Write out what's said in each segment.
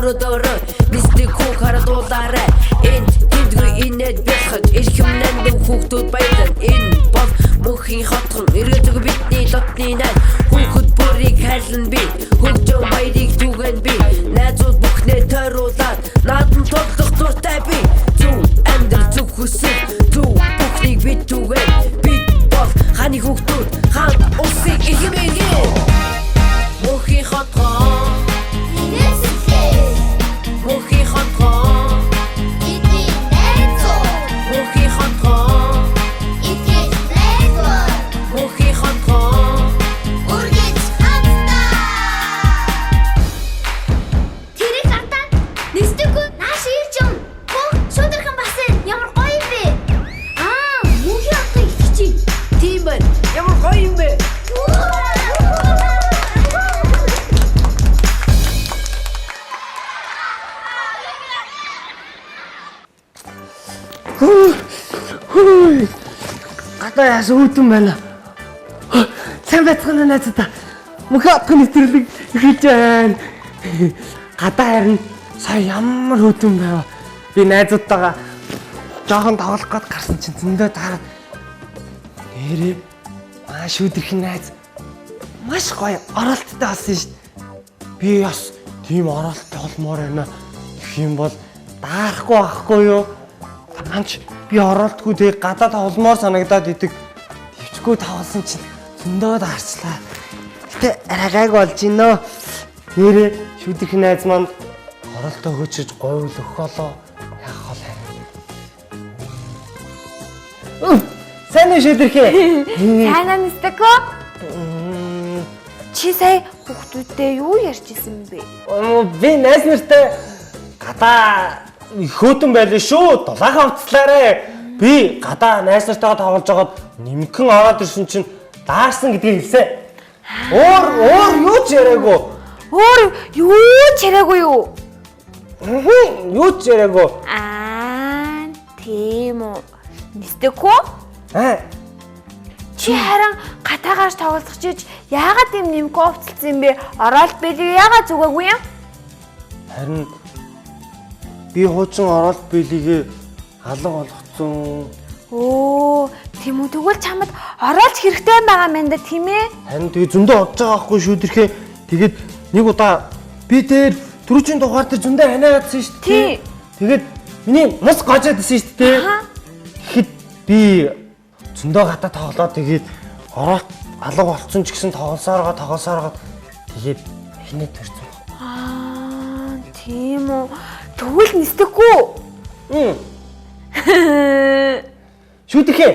өрөөдөрөө мистик хүүг харадуулаарай энэ тэндгүй инээд бэлхэж эрхэмнэнд хүүхдүүд баялан энэ бол мөнхийн хотхон эргэлдэг бидний дотны найз хүүхэд бүрийг хайлан би хөгжөө баярыг түгэн би найзууд бүхнээ тойруулаад наадан тоглох дуртай би зүг амьдрал зүг хүсэл зүг бүхнийг бид түгэн бид бол ханы хүүхдүүд хаан улсыг ихэмээгээ мөнхийн хотхон мөнхийн хотхон бидний найзууд мөнхийн хотхон итгэж найзууд мөнхийн хотхон үргэж хамтдаа тэрэг хатаа нэстэггүй нааш ирж юм бүх шудархан басан ямар гоё юм бэ мөнхийн хотыг итгэж тийм байна ямар гоё юм бэ Гадаа яас үүдэн байна. Сайн байцгаана найзуудаа. Мөнхийн хотын нэвтрүүлэг хийж байна. Гадаа харин сая ямар үүдэн байв. Би найзуудтайгаа жоохон тоглох гээд гарсан чинь зөндөө таараад нэрээ маш өдөрхөн найз маш гоё оролттой болсон шүү дээ. Би бас тийм оролттой болмоор байна. Гэх юм бол даарахгүй байхгүй юу? Анч би оролтгүй тэг гадаа тогломоор санагдаад идэг. Төвчгүй тоглосон чинь зөндөө даарчлаа. Гэтэ арай гайг болж гинөө. Нэрээ шүдэрх найз манд оролтоо хөчөж говьл өгөх болоо. Яах вэ? Сайн уу шүдэрхээ? Сайн амстако. Чи сая хүүхдүүдтэй юу ярьж исэн бэ? Би найз нартай гадаа хөтөн байлаа шүү. Дулаахан уцлаарэ. Би гадаа найз нартайгаа тоглож байгаад нэмгэн ороод ирсэн чинь даарсан гэдгийг хэлсэн. Өөр юу ч яриаггүй. Өөр юу ч яриаггүй юу? Юу ч яриаггүй. Тийм үү. Нэстэггүй? Чи харин гатаагаарч тоглох чиж яагаад юм нэмгэн уцалсан юм бэ? Ороод бэлэг яагаад зүгээгүй юм? Харин би хуучин ороод билигээ алга болгоцсон. Тийм үү. Тэгвэл чамд оролт хэрэгтэй байгаа юм да тийм ээ? Харин тэгээ зөндөө одж байгаа байхгүй шүү дэрхээ. Тэгээд нэг удаа би дээр түрүүчийн дугаар дээр зөндөө ханиадсан шүү дээ. Тэгээд миний мус гожоод исэн шүү дээ. Тэгэхэд би зөндөө гадаа тоглоод тэгээд ороод алга болцсон ч гэсэн тоглосоороо тэгээд хинээ төрсөн. Тийм үү. Тэгвэл нэстэггүй. Шүдэрхээ.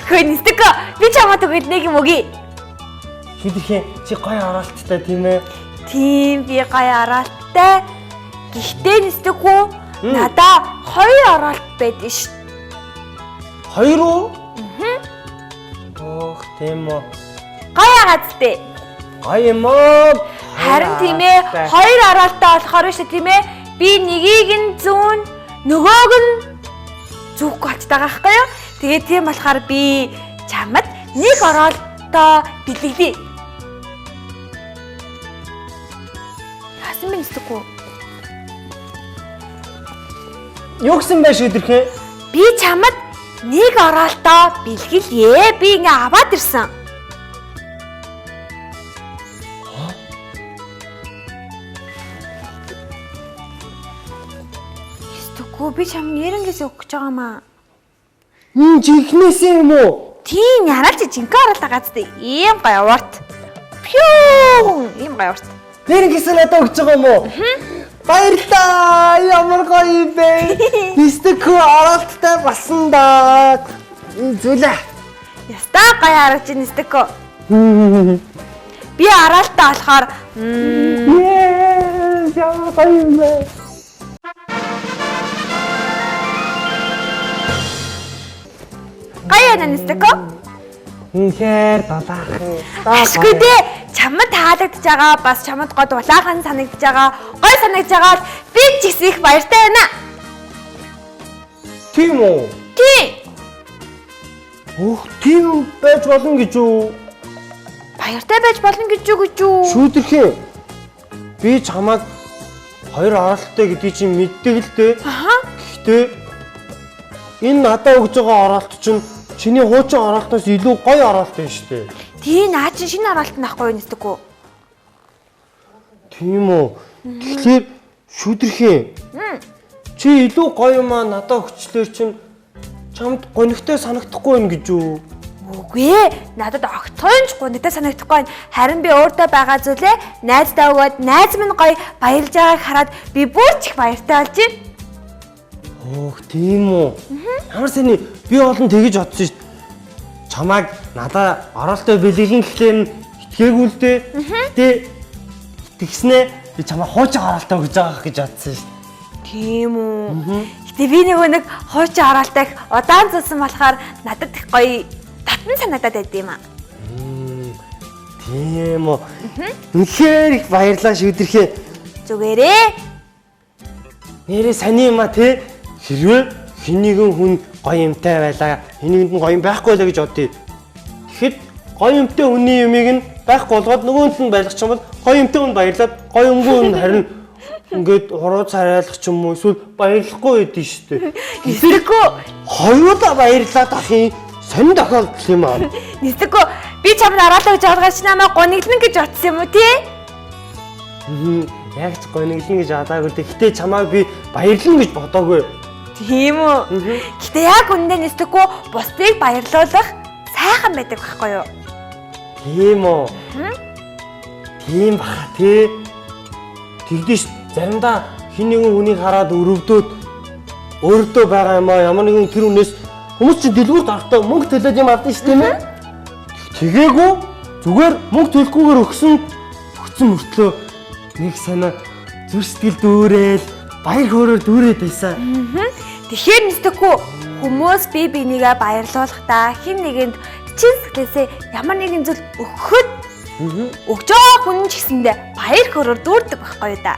Хөөе нэстэггүй. Би чамд өгöd нэг юм өгье. Шүдэрхээ чи гоё оролттой тийм ээ. Тийм би гоё оролттой. Гэхдээ нэстэггүй. Надаа 2 оролт байдаг ш. 2 уу? Тийм үү. Гоё агацтэй. Гоё юм уу? Харин тийм ээ 2 оролттой болохоор шүү тийм ээ. Би нэгийг нь зүүн, нөгөөг нь зүг голцдог байхгүй юу? Тэгээд тийм болохоор би чамд 1 оролттой бэлгэдэг. Хасан минь зүггүй. Юу гэсэн бэ шүдэрхээ? Би чамд 1 оролттой бэлгэлье. Би ингээ аваад ирсэн. Би чамд нэрэнгээс өгч байгаа маа. Жинхнээсээ юм уу? Тийм яраал чи жинхэнэ оролт гаацтай. Ийм гоё урт. Пүү! Ийм гоё урт. Нэрэнгээс надад өгч байгаа юм уу? Баярлалаа. Ямар гоё юм бэ? Нэстэггүй оролттой болсон да. Зүйлээ. Ястаа гоё харагч нэстэггүй. Би оролттой болохоор ямар гоё юм бэ? Гоё нэстэггүй. Үнэхээр дулаахан. Ашгүй дээ. Чамд таалагдж байгаа бас чамд гоо дулаахан санагдж байгаа. Гоё санагдж байгаа би ч гэсэн их баяртай байна. Тийм үү? Тийм. Тийм байж болно гэж үү? баяртай байж болно гэж үү? Шүүдэрхээ. Би чамайг хоёр оролттой гэдгийг чинь мэддэг л дээ. Гэхдээ энэ надад өгж байгаа оролт чинь чиний хуучин оролтоос илүү гоё оролт байна шүү дээ. Тий наа чи шинэ оролт нахгүй нэстэггүй. Тийм үү. Тэгэхээр шүүдэрхээ. Чи илүү гоё юм надад өгчлөөр чинь чамд гонигтой санагдахгүй байна гэж үү? Үгүй ээ. Надад огтхойч гонигтай санагдахгүй байна. Харин би өөртөө байгаа зүйлээ найздаа өгөөд найз минь гоё баярлж байгааг хараад би бүр ч их баяртай болж байна. Өөх тийм үү. Ямар сэний би олон тэгэж бодсон шүү дээ. Чамайг надад оролттой бэлгэлэн гэхлээр нь итгээгүй л дээ. Гэтэ итгэснээ би чамайг хуучин оролттой өгж байгаа гэж бодсон шүү дээ. Тийм үү. Гэтэ би нэг хуучин оролтойг удаан зулсан болохоор надад их гоё татан санагдаад байд юм аа. Тийм үү. Үнэхээр их баярлалаа шүүдэрхээ. Зүгээрээ. Нэрээ сони юм а тий. Хэрвээ хэн нэгэн хүн гоё юмтай байлаа, хэн нэгэнд нь гоё юм байхгүй байлаа гэж бодъё. Тэгэхэд гоё юмтай хүний юмыг нь байхгүй болгоод нөгөөнд нь байлгах юм бол гоё юмтай хүн баярлаад гоё юмгүй хүн харин ингээд хуруу царайлах ч юм уу эсвэл баярлахгүй байдгийг шүү дээ. Нэстэггүй. Хоёулаа баярлаад ахын сонин тохиолдол юм аа. Нэстэггүй. Би чамд араалаа гэж бодгооч намайг гониглэн гэж бодсон юм уу тий? Яг ч гониглэн гэж бодаагүй. Гэхдээ чамайг би баярлан гэж бодоогүй. Тийм үү. Гэтэ яг үндэ нэстэггүй бусдыг баярлуулах сайхан байдаг байхгүй юу? Тийм үү. Тийм баха тий. Тэгдэж заримдаа хин нэгэн хүнийг хараад өрөвдөөд өөртөө байгаа юм аа ямар нэгэн тэр хүнээс хүмүүс чинь дэлгүүрт автаа мөнгө төлөөд юм авдаг шүү дээ. Тэгээгүй зүгээр мөнгө төлөхгүйгээр өгсөн мөртлөө нэг санаа зүр сэтгэл дүүрэл баяр хөөрөөр дүүрээд байсан. Тэгэхээр нэстэггүй хүмүүс бие бинийгээ баярлуулахдаа хин нэгэнд чин сэтгэлээсээ ямар нэгэн зүйл өгөхөд өгж байгаа хүн ч гэсэндээ баяр хөөрөөр дүүрдэг байхгүй юу да.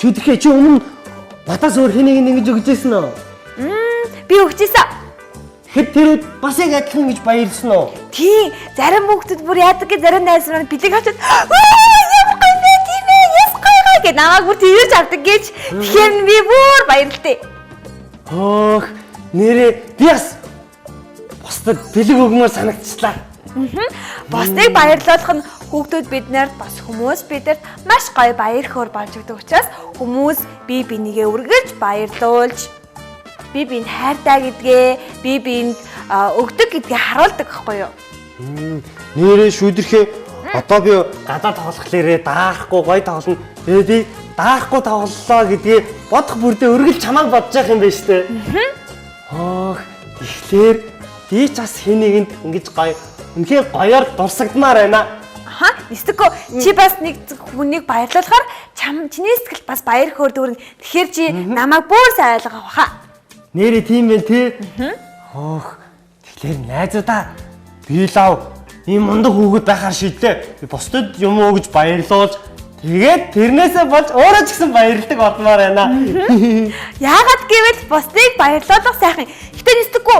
Шүүдэрхээ чи өмнө надаас өөр хэнийг ингэж өгчээсэн үү? Би өгчээсэн. Хэд тэр бас яг адилхан гэж баярлсан уу? Тий, зарим хүүхдүүд бүр яадаг гэ зарим найз маань бэлэг авчаад ямар гоё нэ тийм ээ, яс гоё гэж намайг бүр тэрж авдаг гэж. Тэгэхээр би бүр баярлалтай. Хөөх, нэрээ би бас бусдад бэлэг өгмөр санагдчихлаа. Бусдыг баярлуулах нь хүүхдүүд биднэрт бас хүмүүс бидэрт маш гоё баяр хөөр болж өгдөг учраас хүмүүс бие бинийгээ үргэлж баярлуулж би бинд хайртай гэдгээ би бинд өгдөг гэдгээ харуулдаг байхгүй юу? Нэрээ шүүдэрхээ одоо би гадаа тоглохлээрээ даахгүй гоё тоглоно. Тэгээ би даахгүй тоглолоо гэдгийг бодох бүрдээ өргөл чамааг бодож явах юм байна шүү дээ. Хөөх, тэгэхээр би ч бас хэн нэгэнд ингэж гоё үнхээр гоёор дурсагдмаар байна. Нэстэггүй чи бас нэг хүнийг баярлуулахаар чиний сэтгэл бас баяр хөөр дүүрнэ. Тэгэхээр чи намайг бүр сайн ойлгох баха. Нэрээ тийм байх тий. Хөөх. Тэгэхээр найзуудаа би лав ийм мундаг хүүхэд байхаар шийдлээ. Би бусдад юм өгж баярлуулж тэгээд тэрнээсээ болж өөрөө ч гэсэн баярлдаг болмоор байна. Яагаад гэвэл бусдыг баярлуулах сайхан. Гэтэ нэстэггүй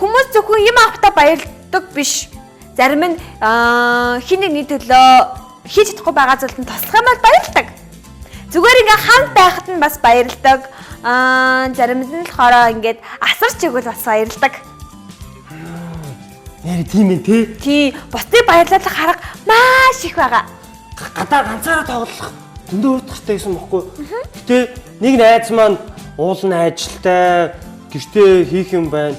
хүмүүс зөвхөн юм авахтаа баярлдаг биш. Зарим нь хин нэгний төлөө хийж чадахгүй байгаа зүйлд нь туслах юм бол баярлдаг. Зүгээр ингээ хамт байхад нь бас баярлдаг. Заримд нь болохоор ингээд асарч өгвөл бас баярлдаг. Нэр тийм ээ тий. Тий, бусдыг баярлуулах харга маш их байгаа. Гадаа ганцаараа тоглох зөндөө уртахтай гэсэн бохоггүй. Гэтэ нэг найз маань уулын ажилтай гэртээ хийх юм байна.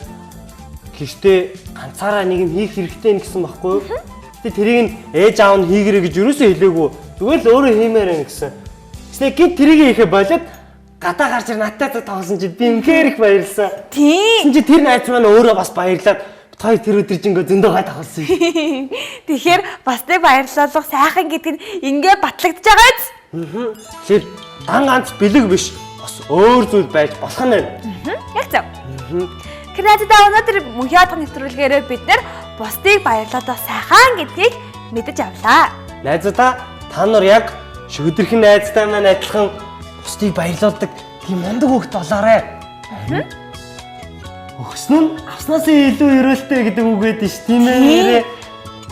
Гэртээ ганцаараа нэг юм хийх хэрэгтэй гэсэн бохоггүй. Гэтэ тэрийг нь ээж аав нь хийгэрэй гэж юусоо хэлээгүй. Зүгээр л өөрөө хиймээр байна гэсэн. Гэвч гид тэрийг хийхэ болоод гадаа гарч ир надтай тоглосон чи би үнхээр их баярлсан. Тийм. Чи тэр найз маань өөрөө бас баярлаад той тэр өдөр жингээ зөндөө гай тоглосон шүү. Тэгэхээр бусдыг баярлуулах сайхан гэдэг нь ингээ батлагдж байгаа биз? Тэгэхээр дан ганц бэлэг биш. Бас өөр зүйл байж болох нь байна. Яг зөв. Креативда өнөөдөр мөнхиадах нэвтрүүлгээрээ бид нэр бусдыг баярлуулах сайхан гэдгийг мэдэж авлаа. Найзуудаа та нар яг шүдэрхэн найзтай маань адилхан бусдыг баярлуулдаг тийм мундаг хүүхэд болоорой. Өгсөн нь авснаас илүү өрөөлтэй гэдэг үг байдаг ш тийм ээ.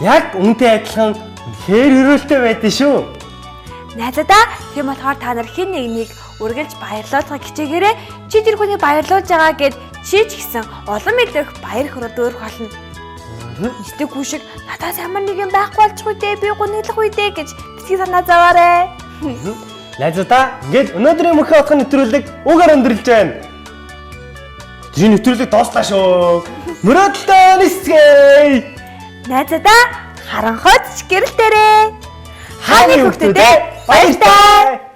Яг үнтэй адилхан хээр өрөөлтэй байдаг шүү. Найзадаа тийм болохоор та нар хэн нэгнийг үргэлж баярлуулахыг хичээгээрэй. Чи тэр хүнийг баярлуулж байгаа гэд чи ч гэсэн олон мэдэх баяр хөөрөд өөрөх болно. Нэстэггүй шиг надаас ямар нэг юм байхгүй болчихгүй дээ, би гуниглах үе дээ гэж битгий санаа зовоорой. Найзуудаа ингээд өнөөдрийн мөнхийн отгон нэвтрүүлэг угаар өндөрлж байна. Тэр нэвтрүүлэг дуустаа шүү. Мөрөөдөлтөө нисгэе. Найзадаа харанхойч гэрэлтээрээ. Хааны хүүхдүүдээ баяртай.